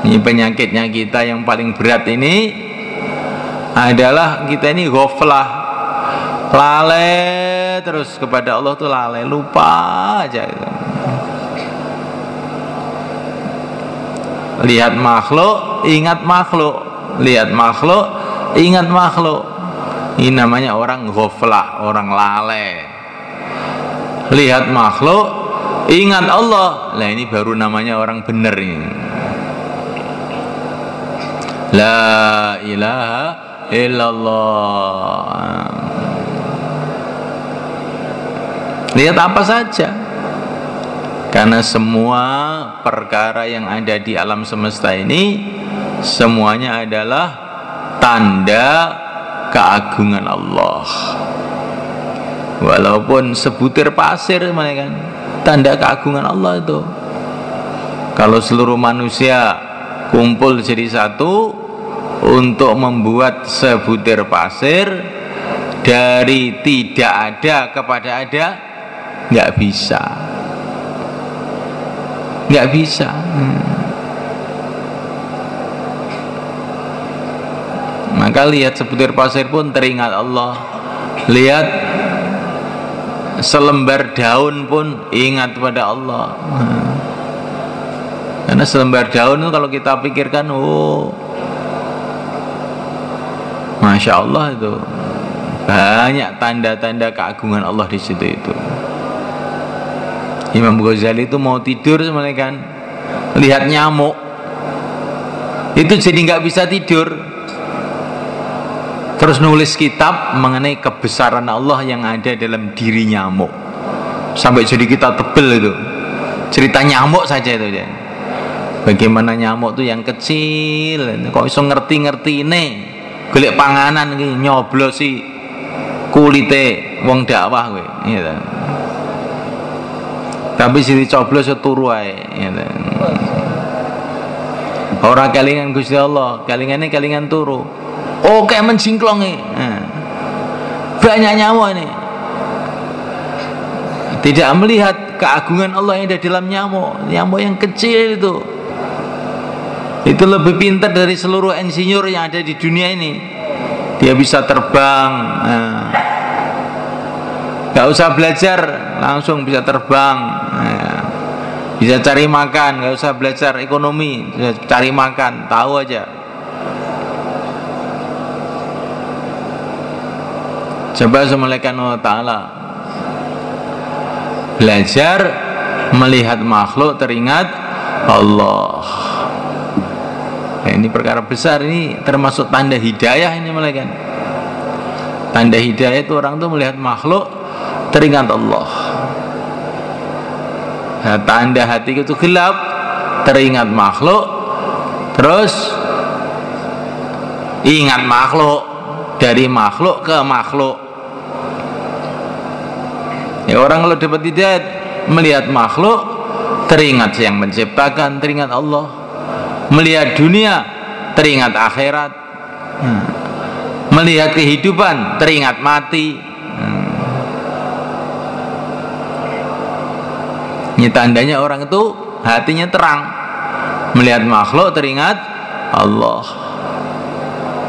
Ini penyakitnya kita yang paling berat ini adalah kita ini ghaflah, lalai terus kepada Allah tuh, lalai, lupa aja gitu. Lihat makhluk, ingat makhluk, lihat makhluk, ingat makhluk. Ini namanya orang ghaflah, orang lalai. Lihat makhluk, ingat Allah. Lah ini baru namanya orang benar ini. La ilaha illallah. Lihat apa saja, karena semua perkara yang ada di alam semesta ini semuanya adalah tanda keagungan Allah. Walaupun sebutir pasir, kan tanda keagungan Allah itu. Kalau seluruh manusia kumpul jadi satu untuk membuat sebutir pasir dari tidak ada kepada ada, nggak bisa, nggak bisa. Maka lihat sebutir pasir pun teringat Allah, lihat selembar daun pun ingat pada Allah. Karena selembar daun itu kalau kita pikirkan, oh Masya Allah, itu banyak tanda-tanda keagungan Allah di situ itu. Imam Ghazali itu mau tidur sebenarnya kan, lihat nyamuk itu jadi nggak bisa tidur, terus nulis kitab mengenai kebesaran Allah yang ada dalam diri nyamuk, sampai jadi kitab tebel itu, cerita nyamuk saja itu ya. Bagaimana nyamuk tuh yang kecil, kok bisa ngerti-ngerti nih, golek panganan iki nyoblosi kulite wong dakwah kowe, gitu. Tapi sing dicoblos turu ae, gitu. Ora kelingan Gusti Allah, kelingane kelingan turu. Oh, kayak menjingklongi. Banyak nyamuk ini. Tidak melihat keagungan Allah yang ada dalam nyamuk. Nyamuk yang kecil itu lebih pintar dari seluruh insinyur yang ada di dunia ini. Dia bisa terbang, gak usah belajar, langsung bisa terbang, bisa cari makan, gak usah belajar ekonomi, bisa cari makan, tahu aja. Coba semalekan Allah Ta'ala, belajar melihat makhluk teringat Allah. Nah, ini perkara besar, ini termasuk tanda hidayah ini malaikat. Tanda hidayah itu orang tuh melihat makhluk teringat Allah. Nah, tanda hati itu gelap, teringat makhluk, terus ingat makhluk, dari makhluk ke makhluk. Ya, orang kalau dapat hidayah melihat makhluk teringat yang menciptakan, teringat Allah. Melihat dunia teringat akhirat, melihat kehidupan teringat mati. Ini tandanya orang itu hatinya terang, melihat makhluk teringat Allah,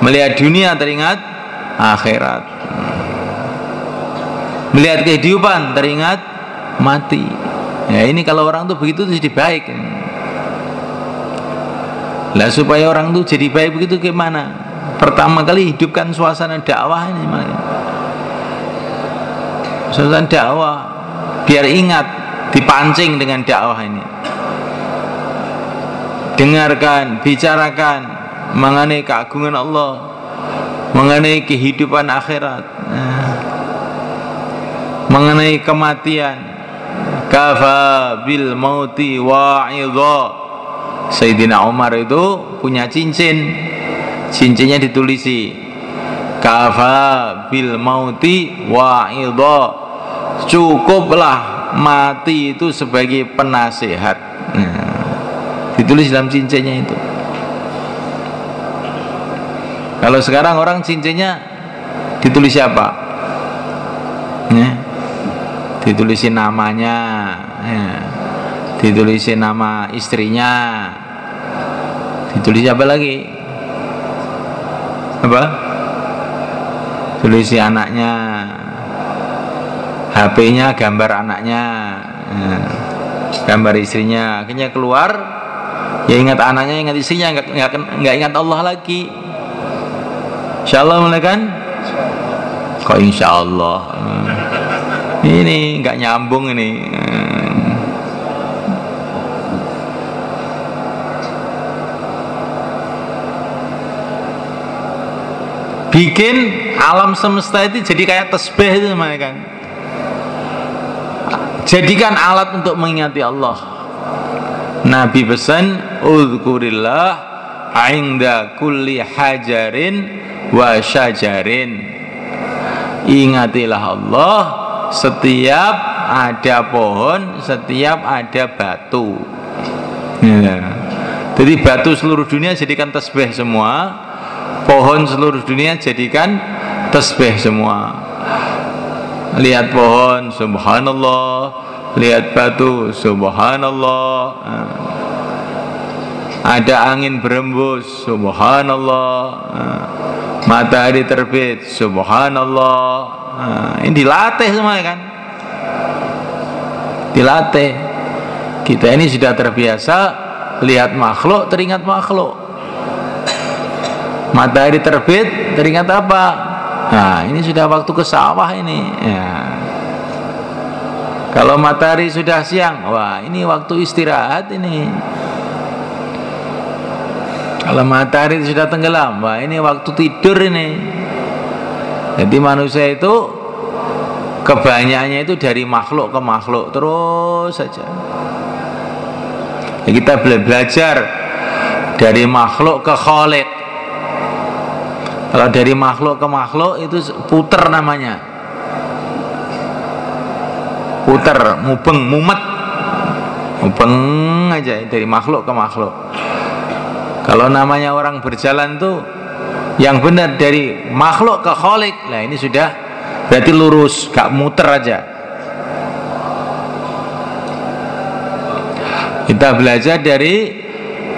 melihat dunia teringat akhirat, melihat kehidupan teringat mati. Ya, ini kalau orang itu begitu jadi baik. Lah supaya orang itu jadi baik begitu gimana? Pertama kali hidupkan suasana dakwah ini, suasana dakwah, biar ingat, dipancing dengan dakwah ini. Dengarkan, bicarakan mengenai keagungan Allah, mengenai kehidupan akhirat, mengenai kematian. Kafa bil mauti wa'idha. Sayyidina Umar itu punya cincin, cincinnya ditulisi kafa bil mauti wa'idha, cukuplah mati itu sebagai penasehat. Ditulis dalam cincinnya itu. Kalau sekarang orang cincinnya ditulis siapa? ya. Ditulisin namanya, ya. Ditulisin nama istrinya, ditulis apa lagi? Apa? Tulisi anaknya, HP-nya gambar anaknya, ya. Gambar istrinya. Akhirnya keluar, ya ingat anaknya, ingat istrinya, nggak ingat Allah lagi. Insya Allah mulai kan? Kok insya Allah? Ini nggak nyambung ini. Bikin alam semesta itu jadi kayak tasbih itu namanya kan. Jadikan alat untuk mengingati Allah. Nabi pesan, "Udzkurillah 'inda kulli hajarin wa syajarin." Ingatilah Allah setiap ada pohon, setiap ada batu. Ya. Jadi batu seluruh dunia jadikan tasbih semua. Pohon seluruh dunia jadikan tasbih semua. Lihat pohon, subhanallah. Lihat batu, subhanallah. Ada angin berembus, subhanallah. Matahari terbit, subhanallah. Ini dilatih semua kan? Dilatih. Kita ini sudah terbiasa lihat makhluk, teringat makhluk. Matahari terbit, teringat apa? Nah, ini sudah waktu ke sawah ini. Ya. Kalau matahari sudah siang, wah ini waktu istirahat ini. Kalau matahari sudah tenggelam, wah ini waktu tidur ini. Jadi manusia itu kebanyakannya itu dari makhluk ke makhluk terus saja. Ya, kita belajar dari makhluk ke Khalik. Kalau dari makhluk ke makhluk itu puter namanya. Puter, mubeng, mumet. Mubeng aja dari makhluk ke makhluk. Kalau namanya orang berjalan tuh yang benar dari makhluk ke Khalik. Nah ini sudah berarti lurus, gak muter aja. Kita belajar dari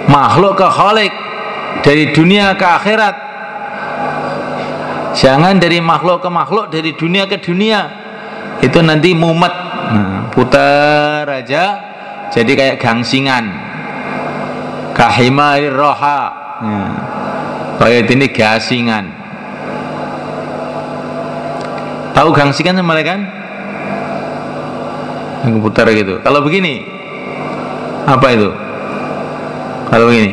makhluk ke Khalik, dari dunia ke akhirat. Jangan dari makhluk ke makhluk, dari dunia ke dunia. Itu nanti mumet. Nah, putar aja jadi kayak gangsingan. Kahimarir roha. Nah, kayak ini gasingan. Tahu gangsingan sama kan? Yang putar gitu. Kalau begini, apa itu? Kalau begini,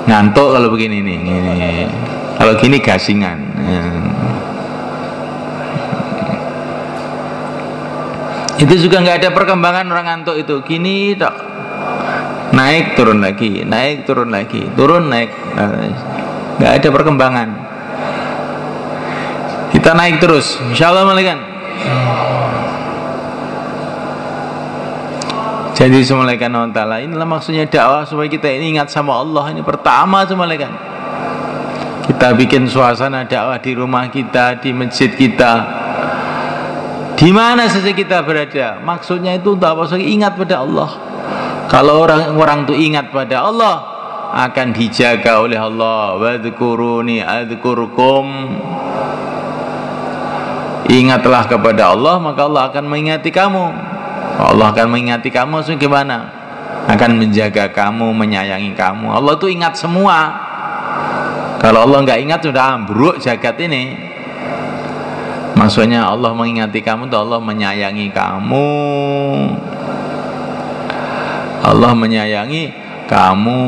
ngantuk kalau begini nih. Gini. Kalau gini gasingan. Itu juga nggak ada perkembangan orang ngantuk itu. Gini tak naik turun lagi, naik turun lagi, turun naik. Nggak ada perkembangan. Kita naik terus. Insyaallah malaikat. Jadi semalakan Allah Ta'ala, inilah maksudnya dakwah supaya kita ini ingat sama Allah. Ini pertama semalakan. Kita bikin suasana dakwah di rumah kita, di masjid kita, di mana saja kita berada. Maksudnya itu untuk apa? Ingat pada Allah. Kalau orang itu ingat pada Allah, akan dijaga oleh Allah. Wadhkuruni adzkurkum. Ingatlah kepada Allah, maka Allah akan mengingati kamu. Allah akan mengingati kamu. Maksudnya gimana? Akan menjaga kamu, menyayangi kamu. Allah itu ingat semua. Kalau Allah nggak ingat sudah ambruk jagat ini. Maksudnya Allah mengingati kamu itu Allah menyayangi kamu. Allah menyayangi kamu.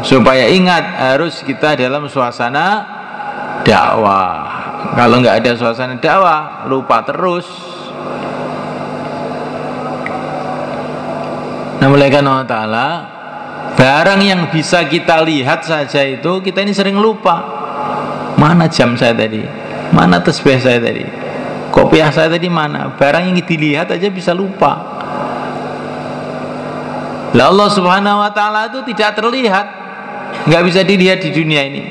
Supaya ingat harus kita dalam suasana dakwah. Kalau nggak ada suasana dakwah, lupa terus. Nah, mulai Allah Ta'ala, barang yang bisa kita lihat saja itu kita ini sering lupa. Mana jam saya tadi? Mana tasbih saya tadi? Kopiah saya tadi mana? Barang yang dilihat aja bisa lupa. Lah Allah Subhanahu wa Ta'ala itu tidak terlihat, nggak bisa dilihat di dunia ini.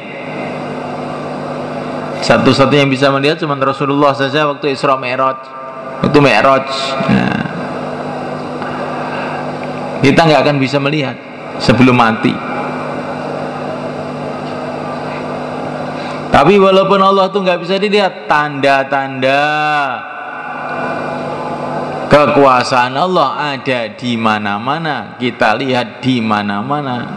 Satu-satunya yang bisa melihat cuma Rasulullah saja waktu Isra Mi'raj. Waktu Mi'raj. Nah, kita nggak akan bisa melihat sebelum mati. Tapi walaupun Allah tuh nggak bisa dilihat, tanda-tanda kekuasaan Allah ada di mana-mana, kita lihat di mana-mana.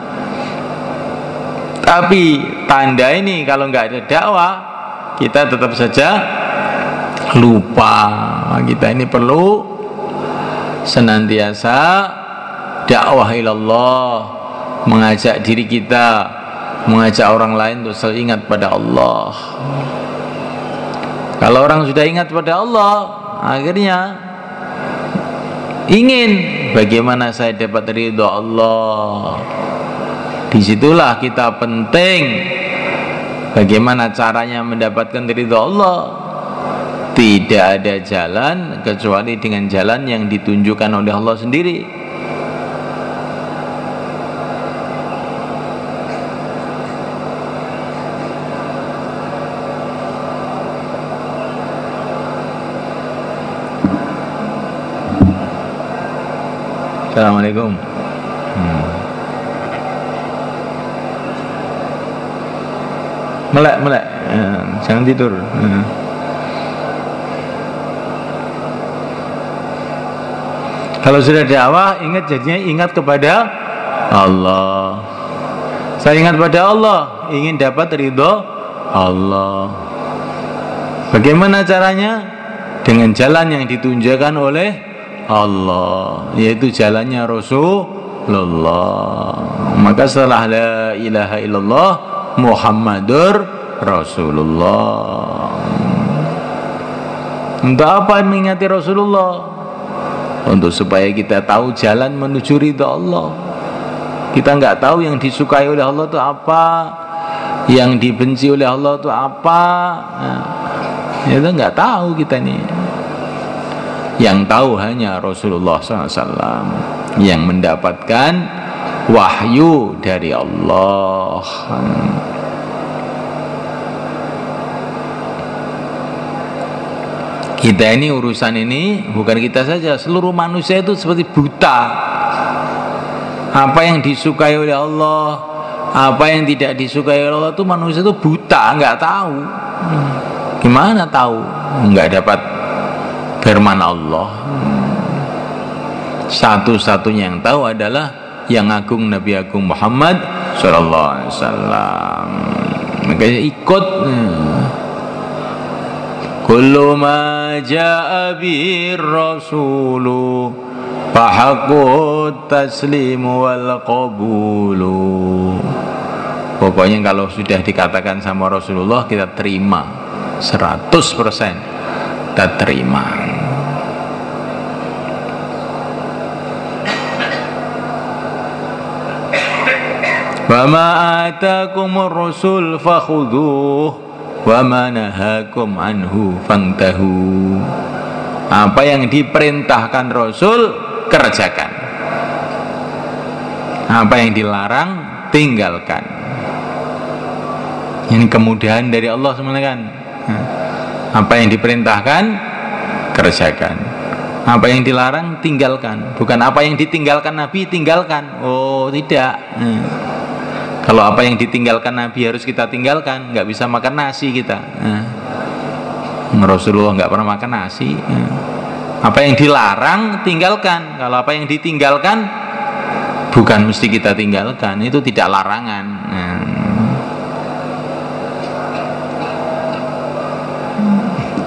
Tapi tanda ini kalau nggak ada dakwah, kita tetap saja lupa. Kita ini perlu senantiasa dakwah ilallah, mengajak diri kita, mengajak orang lain untuk selalu ingat pada Allah. Kalau orang sudah ingat pada Allah, akhirnya ingin bagaimana saya dapat ridho Allah. Disitulah kita penting bagaimana caranya mendapatkan ridho Allah. Tidak ada jalan kecuali dengan jalan yang ditunjukkan oleh Allah sendiri. Assalamualaikum. Melek, jangan tidur. Kalau sudah dakwah, ingat jadinya ingat kepada Allah. Saya ingat pada Allah, ingin dapat ridho Allah. Bagaimana caranya? Dengan jalan yang ditunjukkan oleh Allah, yaitu jalannya Rasulullah. Maka setelah la ilaha illallah Muhammadur Rasulullah. Untuk apa mengingati Rasulullah? Untuk supaya kita tahu jalan menuju ridha Allah. Kita nggak tahu yang disukai oleh Allah itu apa, yang dibenci oleh Allah itu apa. Nah, itu nggak tahu kita ini. Yang tahu hanya Rasulullah SAW yang mendapatkan wahyu dari Allah. Kita ini urusan ini bukan kita saja, seluruh manusia itu seperti buta. Apa yang disukai oleh Allah, apa yang tidak disukai oleh Allah itu manusia itu buta, nggak tahu. Gimana tahu? Nggak dapat firman Allah. Satu-satunya yang tahu adalah yang agung Nabi Agung Muhammad sallallahu alaihi wasallam. Makanya ikut. Kullu ma jaa bihi rasulu fahaqqut taslimu wal qabulu. Pokoknya kalau sudah dikatakan sama Rasulullah kita terima 100%, kita terima. Wa ma atakumur rasul fakhudhuh wa ma nahakum anhu fantahu. Apa yang diperintahkan Rasul kerjakan, apa yang dilarang tinggalkan. Ini kemudahan dari Allah sebenarnya kan. Apa yang diperintahkan kerjakan, apa yang dilarang tinggalkan. Bukan apa yang ditinggalkan Nabi tinggalkan. Oh tidak. Kalau apa yang ditinggalkan Nabi harus kita tinggalkan, nggak bisa makan nasi kita. Rasulullah nggak pernah makan nasi. Apa yang dilarang tinggalkan. Kalau apa yang ditinggalkan bukan mesti kita tinggalkan, itu tidak larangan.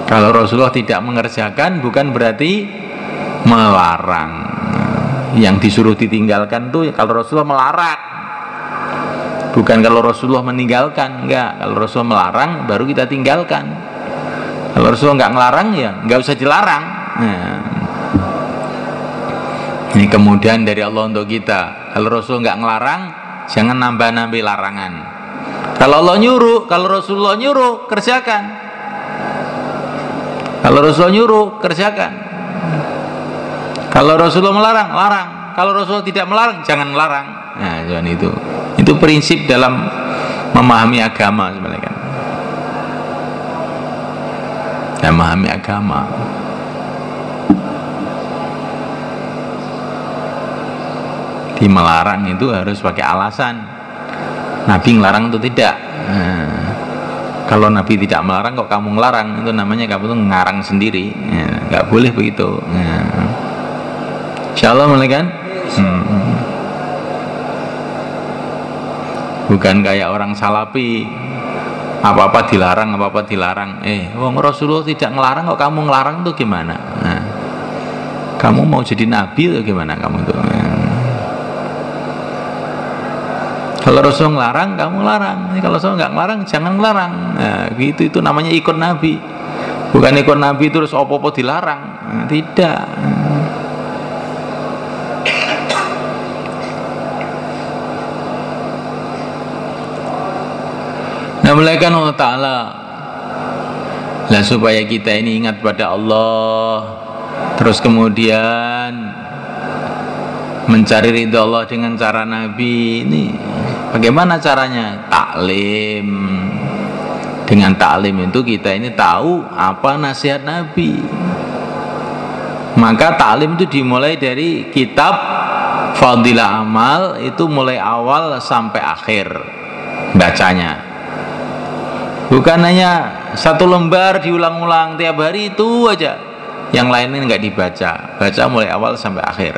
Kalau Rasulullah tidak mengerjakan bukan berarti melarang. Yang disuruh ditinggalkan tuh kalau Rasulullah melarang. Bukan kalau Rasulullah meninggalkan, enggak. Kalau Rasulullah melarang, baru kita tinggalkan. Kalau Rasulullah enggak ngelarang, ya enggak usah dilarang. Nah, ini kemudahan dari Allah untuk kita. Kalau Rasulullah enggak ngelarang, jangan nambah-nambah larangan. Kalau Allah nyuruh, kalau Rasulullah nyuruh, kerjakan. Kalau Rasulullah nyuruh, kerjakan. Kalau Rasulullah melarang, larang. Kalau Rasulullah tidak melarang, jangan melarang. Nah, jangan itu. Itu prinsip dalam memahami agama sebenarnya kan. memahami agama. Di melarang itu harus pakai alasan. Nabi ngelarang itu tidak. Kalau Nabi tidak melarang kok kamu ngelarang, itu namanya kamu tuh ngarang sendiri. Nggak boleh begitu. Insyaallah mulai kan? Bukan kayak orang salafi, apa-apa dilarang, apa-apa dilarang. Wong Rasulullah tidak ngelarang kok kamu ngelarang tuh gimana? Kamu mau jadi nabi atau gimana kamu tuh? Kalau Rasul ngelarang, kamu larang. Kalau Rasul nggak ngelarang, jangan ngelarang. Gitu, itu namanya ikut Nabi. Bukan ikut Nabi terus opo-opo dilarang. Tidak. Nah, melainkan Allah Ta'ala lah supaya kita ini ingat pada Allah, terus kemudian mencari ridha Allah dengan cara Nabi. Ini bagaimana caranya? Taklim. Dengan taklim itu kita ini tahu apa nasihat Nabi. Maka taklim itu dimulai dari kitab Fadilah Amal, itu mulai awal sampai akhir bacanya. Bukan hanya satu lembar diulang-ulang tiap hari itu aja, yang lainnya nggak dibaca. Baca mulai awal sampai akhir.